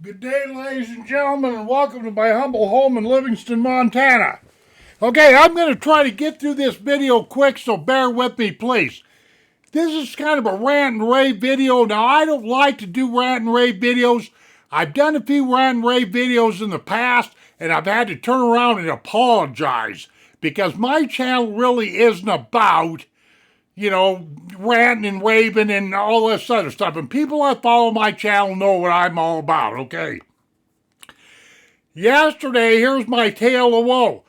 Good day, ladies and gentlemen, and welcome to my humble home in Livingston, Montana. Okay, I'm going to try to get through this video quick, so bear with me, please. This is kind of a rant and rave video. Now, I don't like to do rant and rave videos. I've done a few rant and rave videos in the past, and I've had to turn around and apologize because my channel really isn't about ranting and raving and all this other stuff. And people that follow my channel know what I'm all about, okay? Yesterday, here's my tale of woe.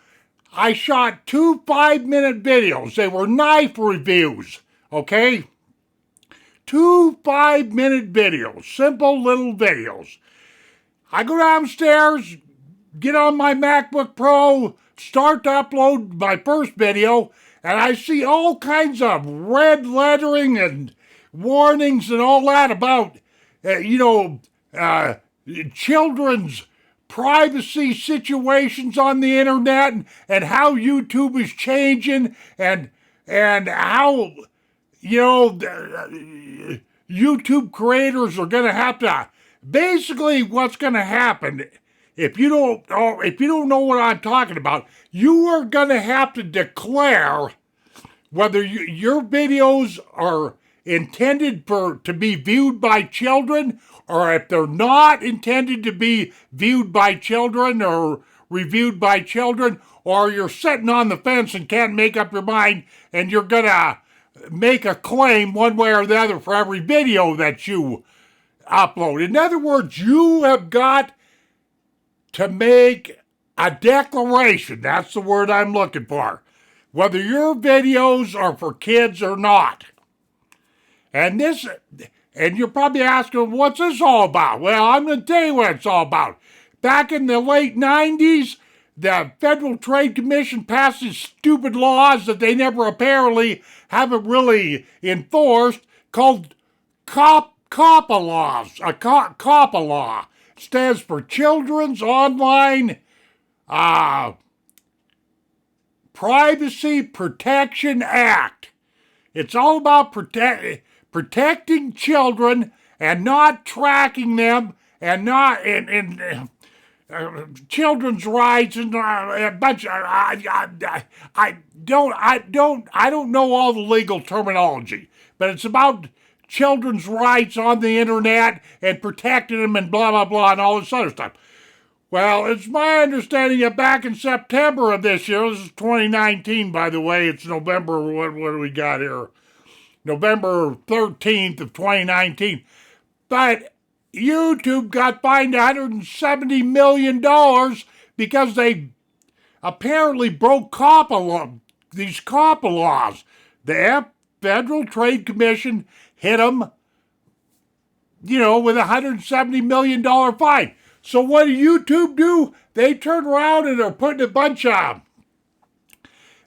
I shot two 5-minute videos. They were knife reviews, okay? Two 5-minute videos, simple little videos. I go downstairs, get on my MacBook Pro, start to upload my first video, and I see all kinds of red lettering and warnings and all that about, children's privacy situations on the internet and how YouTube is changing and how, YouTube creators are going to have to, basically what's going to happen if you don't know what I'm talking about, you are going to have to declare whether your videos are intended to be viewed by children, or if they're not intended to be viewed by children or reviewed by children, or you're sitting on the fence and can't make up your mind, and you're going to make a claim one way or the other for every video that you upload. In other words, you have got to make a declaration. That's the word I'm looking for. Whether your videos are for kids or not. And you're probably asking, what's this all about? Well, I'm going to tell you what it's all about. Back in the late 90s, the Federal Trade Commission passed these stupid laws that they never apparently haven't really enforced, called Coppa laws. A Coppa law stands for Children's Online Privacy Protection Act. It's all about protecting children and not tracking them and not children's rights and a bunch of I don't know all the legal terminology, but it's about children's rights on the internet and protecting them and blah, blah, blah, and all this other stuff. Well, it's my understanding that back in September of this year, this is 2019, by the way, it's November, what do we got here? November 13th of 2019. But YouTube got fined $170 million because they apparently broke these Coppa laws. The Federal Trade Commission hit them, with a $170 million fine. So what do YouTube do? They turn around and are putting a bunch of...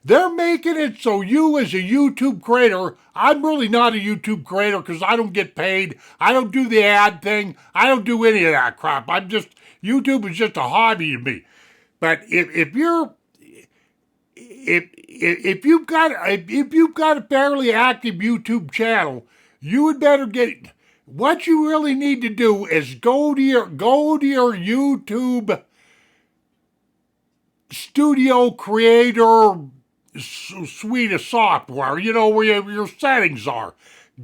They're making it so you as a YouTube creator, I'm really not a YouTube creator because I don't get paid. I don't do the ad thing. I don't do any of that crap. YouTube is just a hobby to me. But if you've got a fairly active YouTube channel, you would better get... What you really need to do is go to your YouTube Studio Creator suite of software, where your settings are.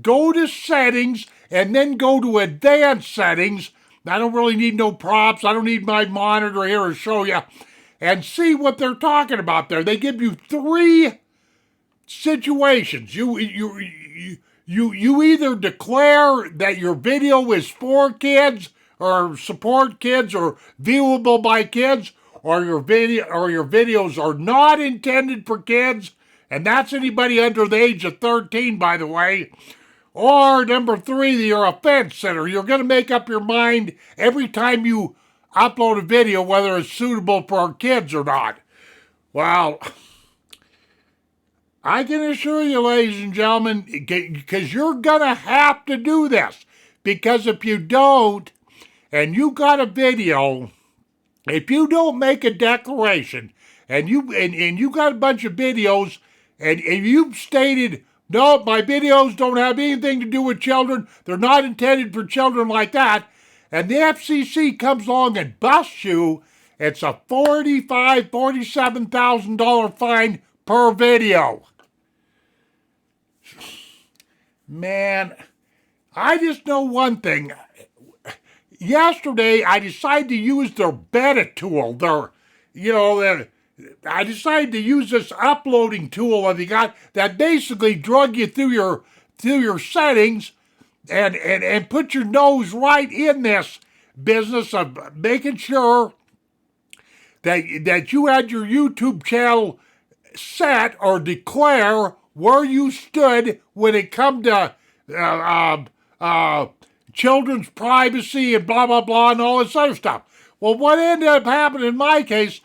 Go to settings and then go to advanced settings. I don't really need no props. I don't need my monitor here to show you. And see what they're talking about there. They give you 3 situations. You either declare that your video is for kids or support kids or viewable by kids, or your videos are not intended for kids, and that's anybody under the age of 13, by the way. Or number 3, you're a fence sitter. You're going to make up your mind every time you upload a video whether it's suitable for kids or not. Well, I can assure you, ladies and gentlemen, because you're going to have to do this. Because if you don't, and you got a video, if you don't make a declaration, and you got a bunch of videos, and you've stated, no, my videos don't have anything to do with children, they're not intended for children like that, and the FCC comes along and busts you, it's a $47,000 fine per video. Man, I just know one thing. Yesterday, I decided to use their beta tool. I decided to use this uploading tool that they got that basically drug you through your settings and put your nose right in this business of making sure that you had your YouTube channel set or declare where you stood when it come to children's privacy and blah, blah, blah, and all this other stuff. Well, what ended up happening in my case,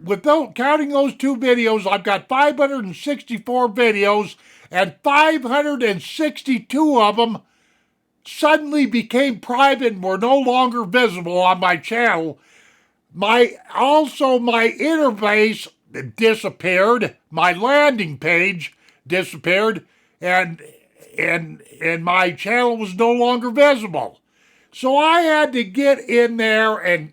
without counting those 2 videos, I've got 564 videos, and 562 of them suddenly became private and were no longer visible on my channel. My interface disappeared, my landing page disappeared, and my channel was no longer visible. So I had to get in there and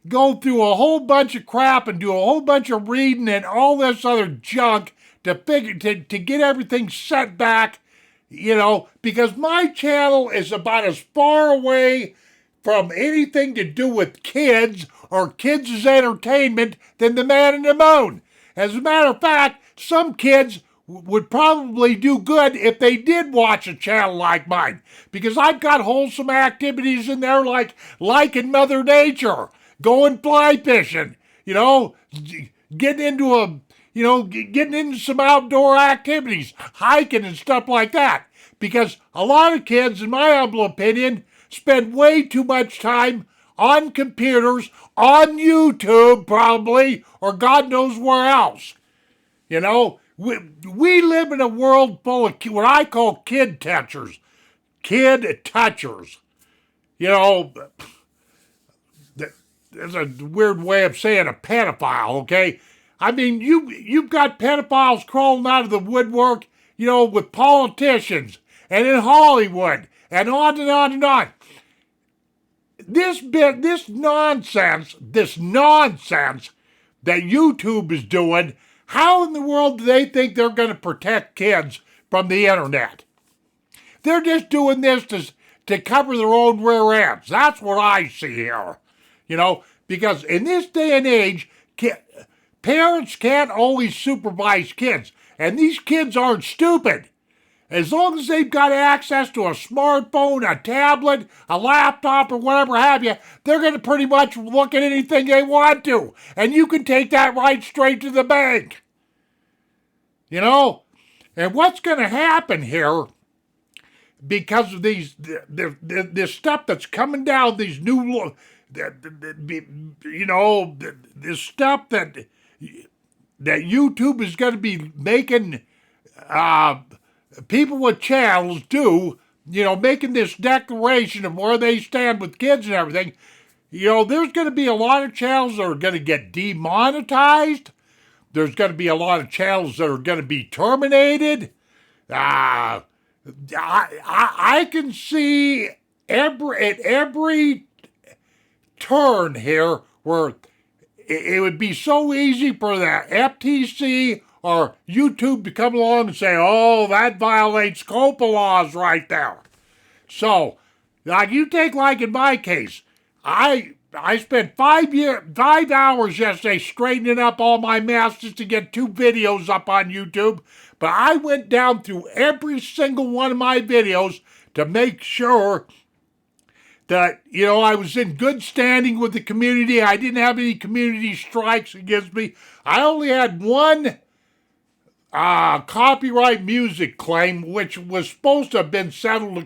go through a whole bunch of crap and do a whole bunch of reading and all this other junk to get everything set back, because my channel is about as far away from anything to do with kids or kids' entertainment than the man in the moon. As a matter of fact, some kids would probably do good if they did watch a channel like mine, because I've got wholesome activities in there like liking Mother Nature, going fly fishing, getting into some outdoor activities, hiking and stuff like that. Because a lot of kids, in my humble opinion, spend way too much time on computers, on YouTube probably, or God knows where else. We live in a world full of what I call kid touchers. Kid touchers. There's a weird way of saying a pedophile, okay? I mean, you've got pedophiles crawling out of the woodwork, with politicians and in Hollywood and on and on and on. This nonsense that YouTube is doing, how in the world do they think they're going to protect kids from the internet? They're just doing this to cover their own rear ends. That's what I see here. Because in this day and age, parents can't always supervise kids. And these kids aren't stupid. As long as they've got access to a smartphone, a tablet, a laptop, or whatever have you, they're going to pretty much look at anything they want to. And you can take that right straight to the bank. And what's going to happen here, because of this stuff that's coming down, these new, this stuff that YouTube is going to be making people with channels do, making this declaration of where they stand with kids and everything, there's going to be a lot of channels that are going to get demonetized. There's going to be a lot of channels that are going to be terminated. I can see at every turn here where it would be so easy for the FTC or YouTube to come along and say, oh, that violates Coppa laws right there. So, you take in my case, I spent 5 hours yesterday straightening up all my mess just to get 2 videos up on YouTube, but I went down through every single one of my videos to make sure that, I was in good standing with the community. I didn't have any community strikes against me. I only had one copyright music claim, which was supposed to have been settled a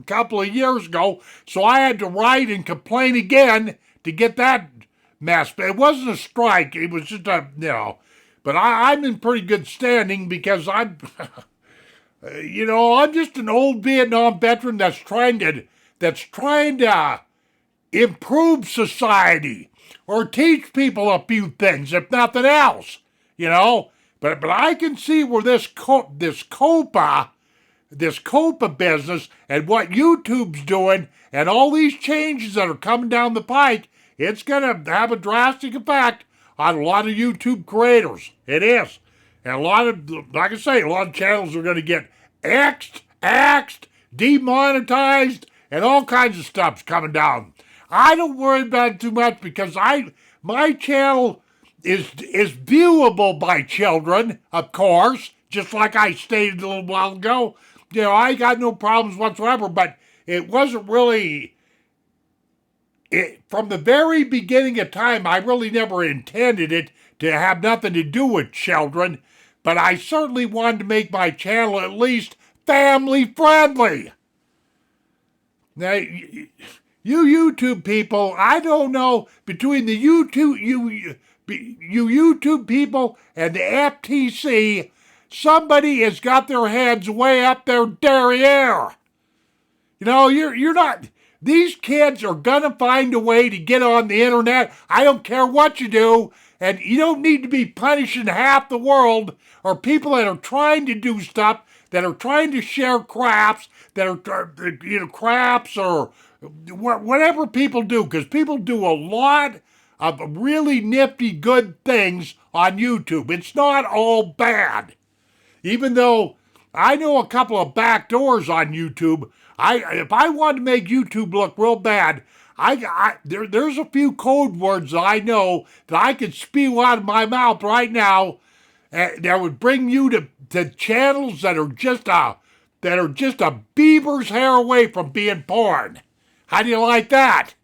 couple of years ago, so I had to write and complain again to get that mess. It wasn't a strike, it was just but I'm in pretty good standing because I'm, I'm just an old Vietnam veteran that's trying to improve society or teach people a few things, if nothing else, But I can see where this Coppa this Coppa business and what YouTube's doing and all these changes that are coming down the pike, it's going to have a drastic effect on a lot of YouTube creators. It is. And a lot of, like I say, a lot of channels are going to get axed, demonetized, and all kinds of stuff's coming down. I don't worry about it too much because my channel is viewable by children, of course, just like I stated a little while ago. You know, I got no problems whatsoever, but it wasn't really, from the very beginning of time, I really never intended it to have nothing to do with children, but I certainly wanted to make my channel at least family friendly. Now, you YouTube people, I don't know, between the you YouTube people and the FTC, somebody has got their heads way up their derriere. You know, you're not, these kids are gonna find a way to get on the internet. I don't care what you do, and you don't need to be punishing half the world or people that are trying to do stuff, that are trying to share crafts, that are, you know, crafts or whatever people do, because people do a lot of really nifty good things on YouTube. It's not all bad. Even though I know a couple of back doors on YouTube, if I want to make YouTube look real bad, there's a few code words that I know that I could spew out of my mouth right now that would bring you to channels that are just a beaver's hair away from being porn. How do you like that?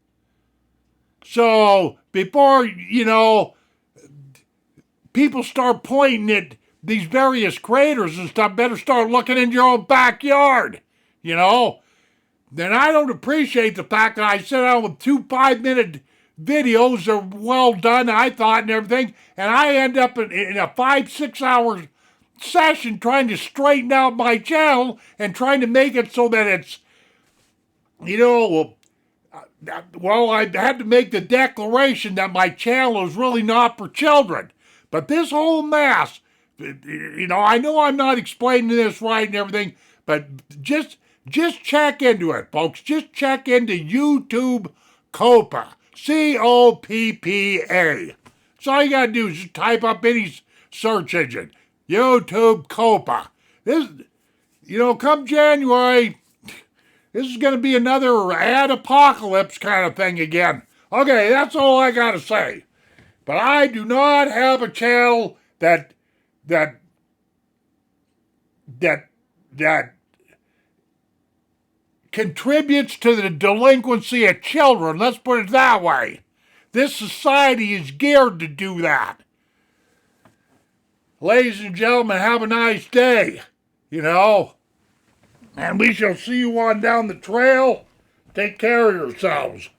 So before, you know, people start pointing at these various creators and stuff, better start looking in your own backyard, you know? Then I don't appreciate the fact that I sit down with 2 5-minute videos that are well done, I thought, and everything, and I end up in a 5-6 hour session trying to straighten out my channel and trying to make it so that it's, you know, well, I had to make the declaration that my channel is really not for children. But this whole mess, you know I'm not explaining this right and everything, but just check into it, folks. Just check into YouTube Coppa. Coppa. So all you gotta do is just type up any search engine. YouTube Coppa. This, you know, come January, this is going to be another ad apocalypse kind of thing again. Okay, that's all I got to say. But I do not have a channel that contributes to the delinquency of children. Let's put it that way. This society is geared to do that. Ladies and gentlemen, have a nice day. You know. And we shall see you on down the trail. Take care of yourselves.